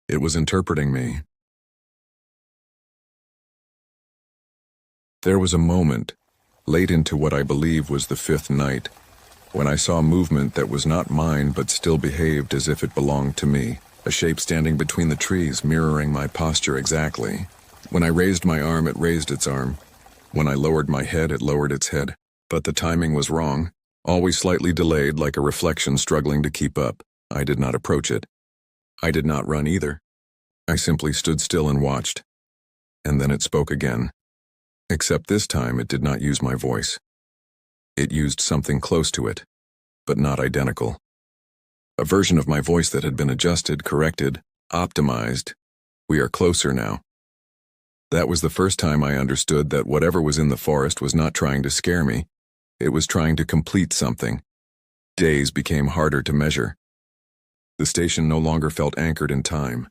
It was interpreting me. There was a moment, late into what I believe was the fifth night, when I saw movement that was not mine but still behaved as if it belonged to me, a shape standing between the trees mirroring my posture exactly. When I raised my arm, it raised its arm. When I lowered my head, it lowered its head. But the timing was wrong, always slightly delayed like a reflection struggling to keep up. I did not approach it. I did not run either. I simply stood still and watched. And then it spoke again. Except this time it did not use my voice. It used something close to it, but not identical. A version of my voice that had been adjusted, corrected, optimized. We are closer now. That was the first time I understood that whatever was in the forest was not trying to scare me. It was trying to complete something. Days became harder to measure. The station no longer felt anchored in time.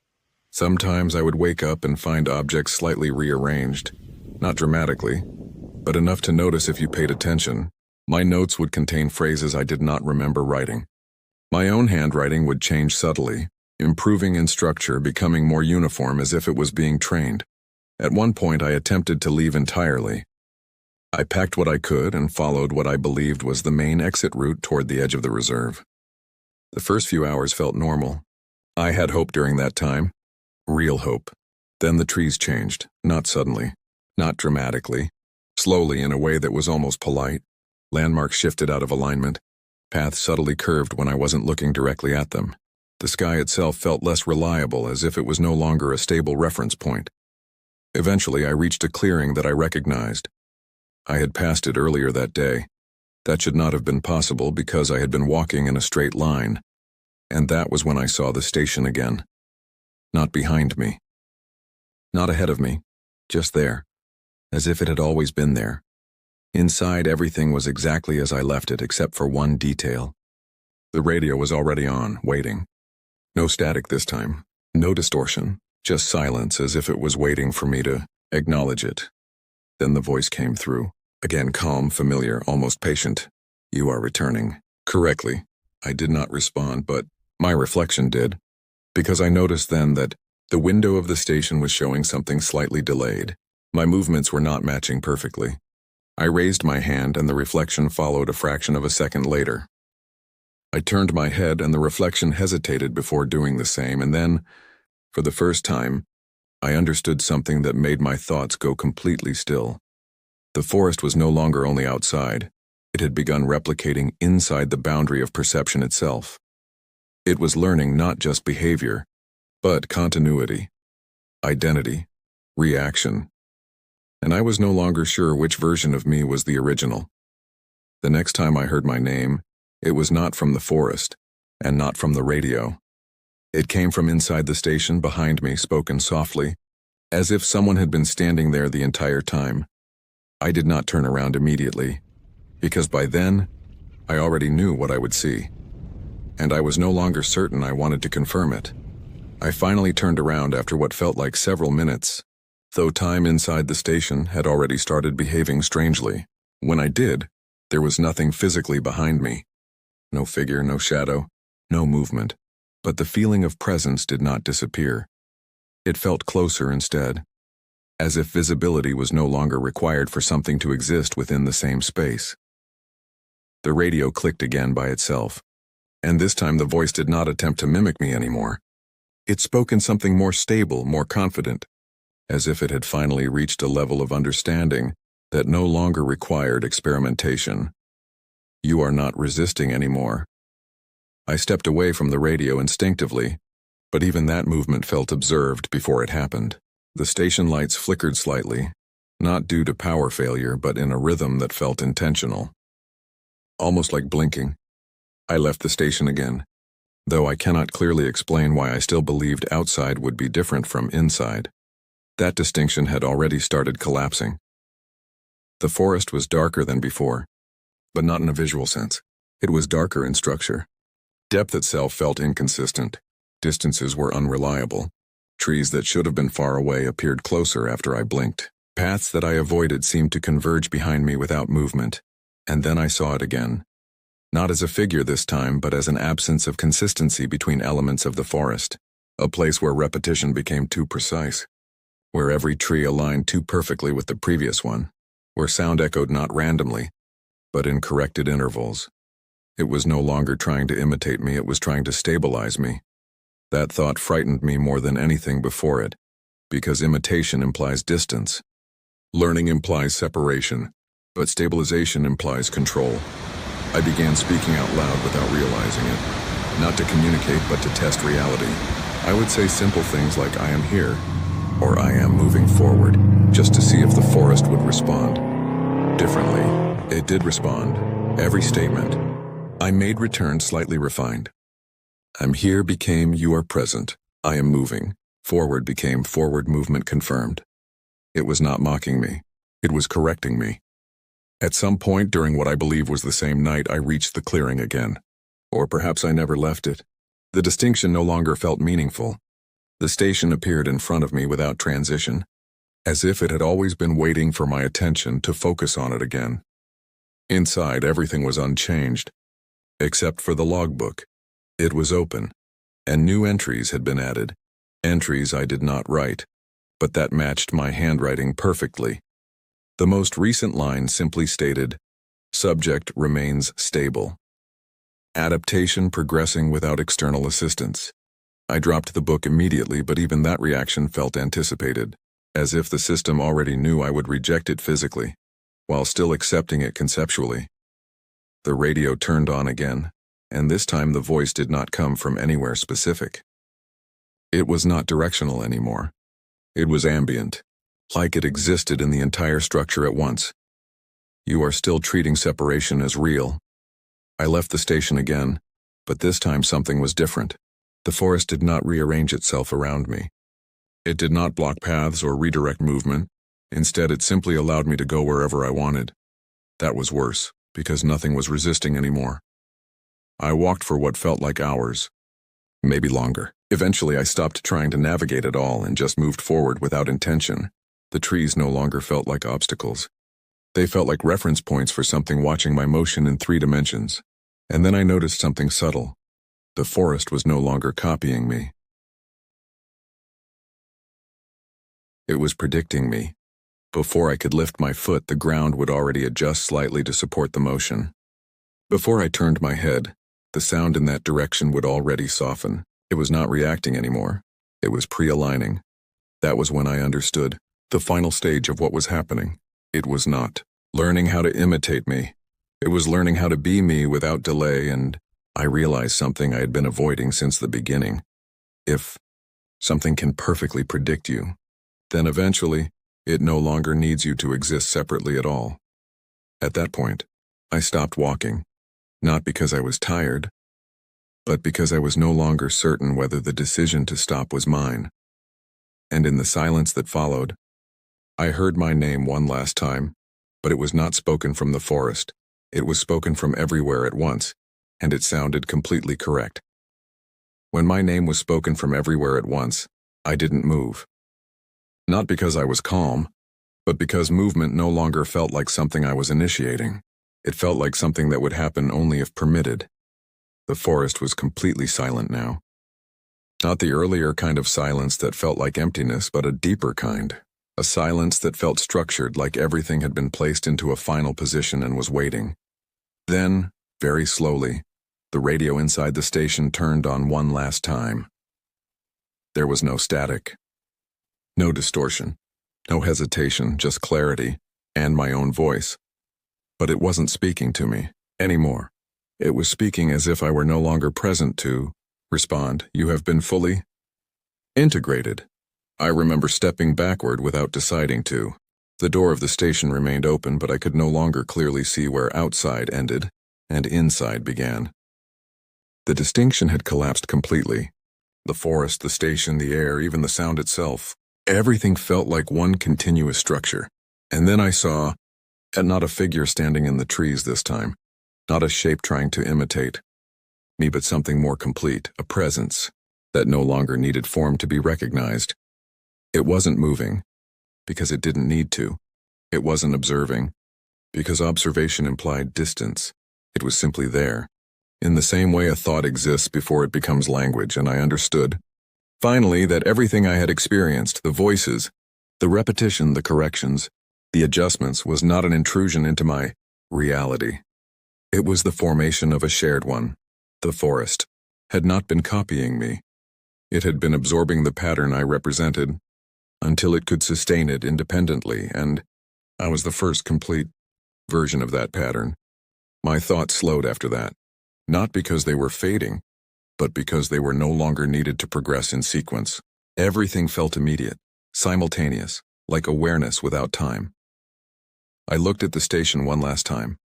Sometimes I would wake up and find objects slightly rearranged. Not dramatically, but enough to notice if you paid attention. My notes would contain phrases I did not remember writing. My own handwriting would change subtly, improving in structure, becoming more uniform as if it was being trained. At one point I attempted to leave entirely. I packed what I could and followed what I believed was the main exit route toward the edge of the reserve. The first few hours felt normal. I had hope during that time. Real hope. Then the trees changed, not suddenly, Not dramatically. Slowly, in a way that was almost polite. Landmarks shifted out of alignment. Paths subtly curved when I wasn't looking directly at them. The sky itself felt less reliable, as if it was no longer a stable reference point. Eventually, I reached a clearing that I recognized. I had passed it earlier that day. That should not have been possible because I had been walking in a straight line. And that was when I saw the station again. Not behind me. Not ahead of me. Just there. As if it had always been there. Inside, everything was exactly as I left it, except for one detail. The radio was already on, waiting. No static this time. No distortion. Just silence, as if it was waiting for me to acknowledge it. Then the voice came through. Again, calm, familiar, almost patient. "You are returning." Correctly. I did not respond, but my reflection did. Because I noticed then that the window of the station was showing something slightly delayed. My movements were not matching perfectly. I raised my hand and the reflection followed a fraction of a second later. I turned my head and the reflection hesitated before doing the same, and then, for the first time, I understood something that made my thoughts go completely still. The forest was no longer only outside. It had begun replicating inside the boundary of perception itself. It was learning not just behavior, but continuity, identity, reaction. And I was no longer sure which version of me was the original. The next time I heard my name, it was not from the forest, and not from the radio. It came from inside the station behind me, spoken softly, as if someone had been standing there the entire time. I did not turn around immediately, because by then, I already knew what I would see. And I was no longer certain I wanted to confirm it. I finally turned around after what felt like several minutes, though time inside the station had already started behaving strangely. When I did, there was nothing physically behind me. No figure, no shadow, no movement. But the feeling of presence did not disappear. It felt closer instead, as if visibility was no longer required for something to exist within the same space. The radio clicked again by itself, and this time the voice did not attempt to mimic me anymore. It spoke in something more stable, more confident, as if it had finally reached a level of understanding that no longer required experimentation. "You are not resisting anymore." I stepped away from the radio instinctively, but even that movement felt observed before it happened. The station lights flickered slightly, not due to power failure, but in a rhythm that felt intentional. Almost like blinking. I left the station again, though I cannot clearly explain why I still believed outside would be different from inside. That distinction had already started collapsing. The forest was darker than before, but not in a visual sense. It was darker in structure. Depth itself felt inconsistent. Distances were unreliable. Trees that should have been far away appeared closer after I blinked. Paths that I avoided seemed to converge behind me without movement. And then I saw it again. Not as a figure this time, but as an absence of consistency between elements of the forest. A place where repetition became too precise. Where every tree aligned too perfectly with the previous one. Where sound echoed not randomly, but in corrected intervals. It was no longer trying to imitate me, it was trying to stabilize me. That thought frightened me more than anything before it, because imitation implies distance. Learning implies separation, but stabilization implies control. I began speaking out loud without realizing it, not to communicate but to test reality. I would say simple things like "I am here," or "I am moving forward," just to see if the forest would respond. Differently, it did respond. Every statement I made returned slightly refined. "I'm here" became "You are present." "I am moving." Forward became "Forward movement confirmed." It was not mocking me. It was correcting me. At some point during what I believe was the same night, I reached the clearing again. Or perhaps I never left it. The distinction no longer felt meaningful. The station appeared in front of me without transition, as if it had always been waiting for my attention to focus on it again. Inside, everything was unchanged, except for the logbook. It was open, and new entries had been added. Entries I did not write, but that matched my handwriting perfectly. The most recent line simply stated, "Subject remains stable. Adaptation progressing without external assistance." I dropped the book immediately, but even that reaction felt anticipated. as if the system already knew I would reject it physically, while still accepting it conceptually. The radio turned on again, and this time the voice did not come from anywhere specific. It was not directional anymore. It was ambient, like it existed in the entire structure at once. You are still treating separation as real. I left the station again, but this time something was different. The forest did not rearrange itself around me. It did not block paths or redirect movement. Instead, it simply allowed me to go wherever I wanted. That was worse, because nothing was resisting anymore. I walked for what felt like hours, maybe longer. Eventually, I stopped trying to navigate it all and just moved forward without intention. The trees no longer felt like obstacles. They felt like reference points for something watching my motion in 3 dimensions. And then I noticed something subtle. The forest was no longer copying me. It was predicting me. Before I could lift my foot, the ground would already adjust slightly to support the motion. Before I turned my head, the sound in that direction would already soften. It was not reacting anymore. It was pre-aligning. That was when I understood the final stage of what was happening. It was not learning how to imitate me. It was learning how to be me without delay, and I realized something I had been avoiding since the beginning. If something can perfectly predict you, then eventually, it no longer needs you to exist separately at all. At that point, I stopped walking, not because I was tired, but because I was no longer certain whether the decision to stop was mine. And in the silence that followed, I heard my name one last time, but it was not spoken from the forest. It was spoken from everywhere at once, and it sounded completely correct. When my name was spoken from everywhere at once, I didn't move. Not because I was calm, but because movement no longer felt like something I was initiating. It felt like something that would happen only if permitted. The forest was completely silent now. Not the earlier kind of silence that felt like emptiness, but a deeper kind. A silence that felt structured, like everything had been placed into a final position and was waiting. Then, very slowly, the radio inside the station turned on one last time. There was no static. No distortion, no hesitation, just clarity, and my own voice. But it wasn't speaking to me anymore. It was speaking as if I were no longer present to respond. You have been fully integrated. I remember stepping backward without deciding to. The door of the station remained open, but I could no longer clearly see where outside ended and inside began. The distinction had collapsed completely. The forest, the station, the air, even the sound itself. Everything felt like one continuous structure. And then I saw, and not a figure standing in the trees this time, not a shape trying to imitate me, but something more complete, a presence that no longer needed form to be recognized. It wasn't moving, because it didn't need to. It wasn't observing, because observation implied distance. It was simply there, in the same way a thought exists before it becomes language, and I understood. Finally, that everything I had experienced, the voices, the repetition, the corrections, the adjustments, was not an intrusion into my reality. It was the formation of a shared one. The forest had not been copying me. It had been absorbing the pattern I represented until it could sustain it independently, and I was the first complete version of that pattern. My thoughts slowed after that, not because they were fading, but because they were no longer needed to progress in sequence. Everything felt immediate, simultaneous, like awareness without time. I looked at the station one last time.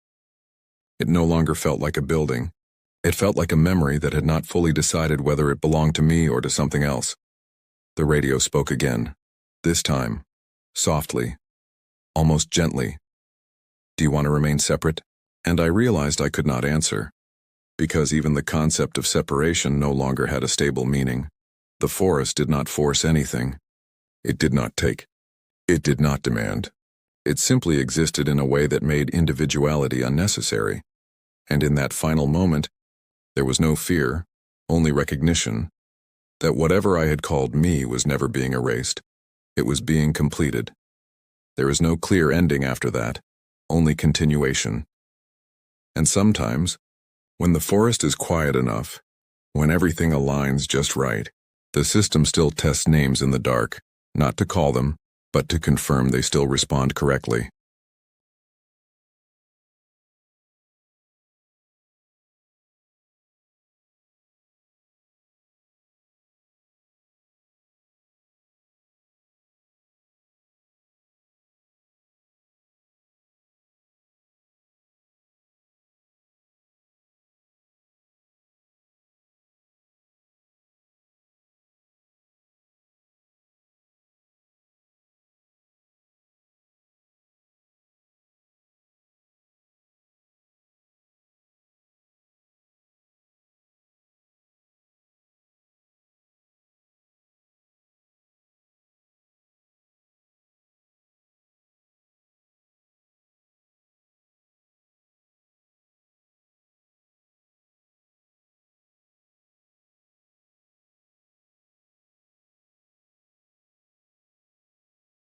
It no longer felt like a building. It felt like a memory that had not fully decided whether it belonged to me or to something else. The radio spoke again, this time, softly, almost gently. Do you want to remain separate? And I realized I could not answer, because even the concept of separation no longer had a stable meaning. The forest did not force anything. It did not take. It did not demand. It simply existed in a way that made individuality unnecessary. And in that final moment, there was no fear, only recognition, that whatever I had called me was never being erased. It was being completed. There is no clear ending after that, only continuation. And sometimes, when the forest is quiet enough, when everything aligns just right, the system still tests names in the dark, not to call them, but to confirm they still respond correctly.